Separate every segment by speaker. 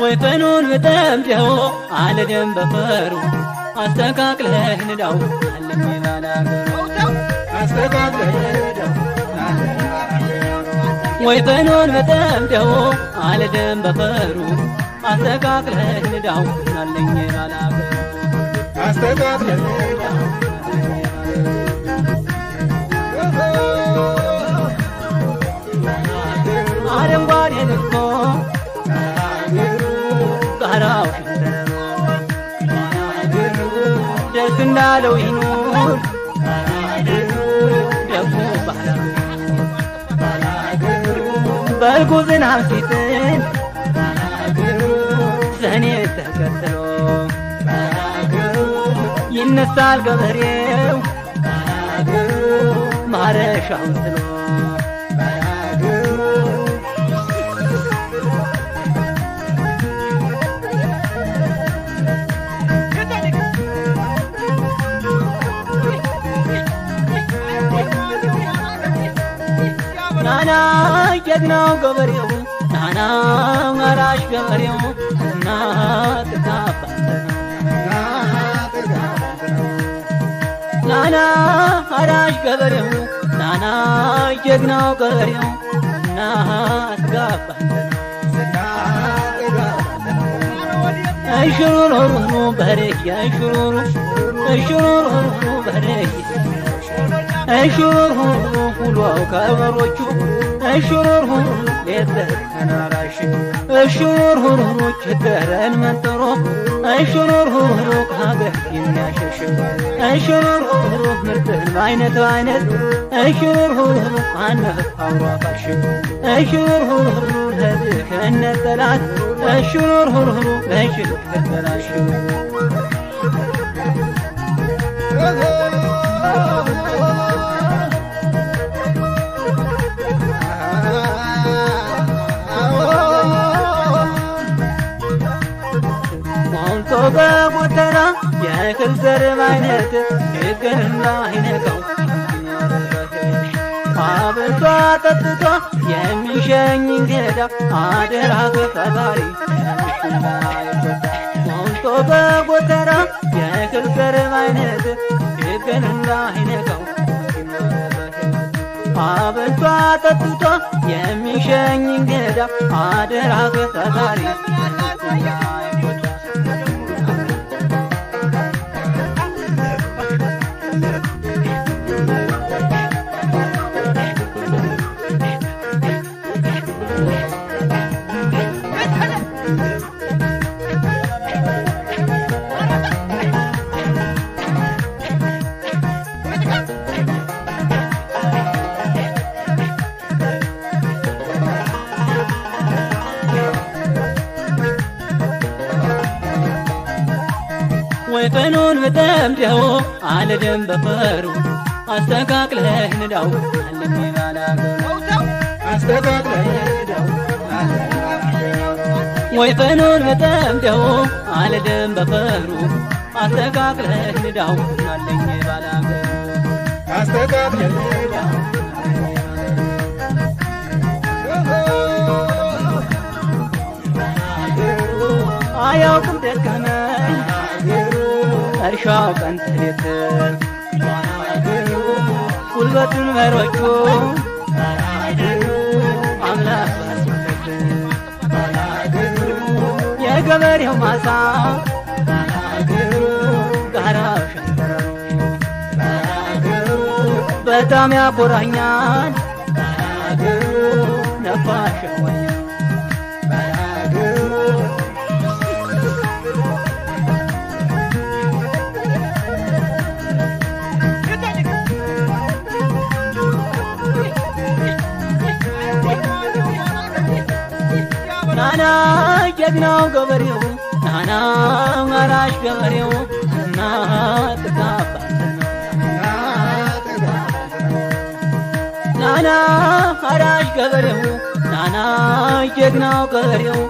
Speaker 1: ወይፈኑን በጠምደው አልደም በፈሩ አስተካክለህ ንዳው አለም ባላገሩ አስተካክለህ ንዳው ወይፈኑን በጠምደው አልደም በፈሩ አስተካክለህ ንዳው አለኝ ባላገሩ አስተካክለህ ንዳው አረንጓዴ ልኮ ጋራው ደስ እንዳለው ይኑር ደግሞ በልጉ ዝናብ ሲጥል ሰኔ ተከትሎ ይነሳል ገበሬው ማረሻውን ጥሎ ናና ጀግናው ገበሬው ናና አራሽ ገበሬው እናት ናና አራሽ ገበሬው ናና ጀግናው ገበሬው እናት ጋባን እሽሩሩ በረክ እሽሩሩ እሽሩሩ በረክ እሽሩሩ ሁሉ ከበሮቹ እሽሩሩ ለተከናራሽ እሽሩሩ ችግረን መንጥሮ እሽሩሩ ከሀገር የሚያሸሽ እሽሩሩ ምርጥን በአይነት በአይነት እሽሩሩ አነፍ አውራፋሽ እሽሩሩ ለዚህ ከእነት ጠላት እሽሩሩ ለሽል ከተላሽ በጎተራ የእህል ዘር በአይነት ችግርና አይነካው አብልቶ ጠጥቶ የሚሸኝ እንግዳ አደራ ከፈጣሪ ሞልቶ በጎተራ የእህል ዘር በአይነት ችግርና አይነካው አብልቶ ጠጥቶ የሚሸኝ እንግዳ አደራ ከፈጣሪ ወይፈኑን በጠምደው አልደም በፈሩ አስተካክለህ ንዳው አለም ባላገሩ አስተካክለህ ንዳው ወይፈኑን በጠምደው አልደም በፈሩ አስተካክለህ ንዳው አለኝ ባላገሩ አስተካክለህ ንዳው አያውቅም ደከመኝ እርሻው ቀን ተሌት ጉልበቱን መሮቹ አምላክ ባስበት የገበሬው ማሳ ጋራው ሸንተረሩ በጣም ያኮራኛል ነፋሻ ወያ ናና ጀግናው ገበሬው ናና አራሽ ገበሬው እናት ጋባን ናና አራሽ ገበሬው ናና ጀግናው ገበሬው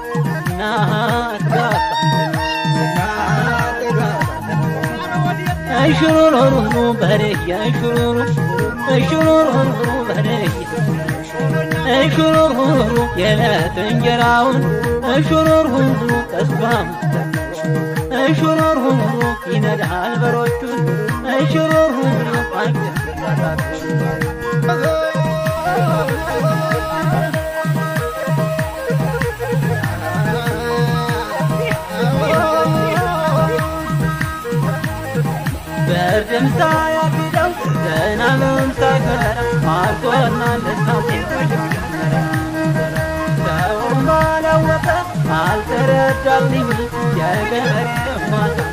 Speaker 1: እናት ጋባን እሽሩሩ በረክ እሽሩሩ እሽሩሩ በረክ እሽሩር ሁሩ የዕለት እንጀራውን እሽሩር ሁሩ ተስፋም እሽሩር ሁሩ ይነዳል በሮቹን እሽሩር ሁሩ በርድም ሳያግደው ዝናብም ሳይፈራ ማርኮና ደስታው ሰውም ባላወቀ አልተረዳልኝ የገበሬ ማታ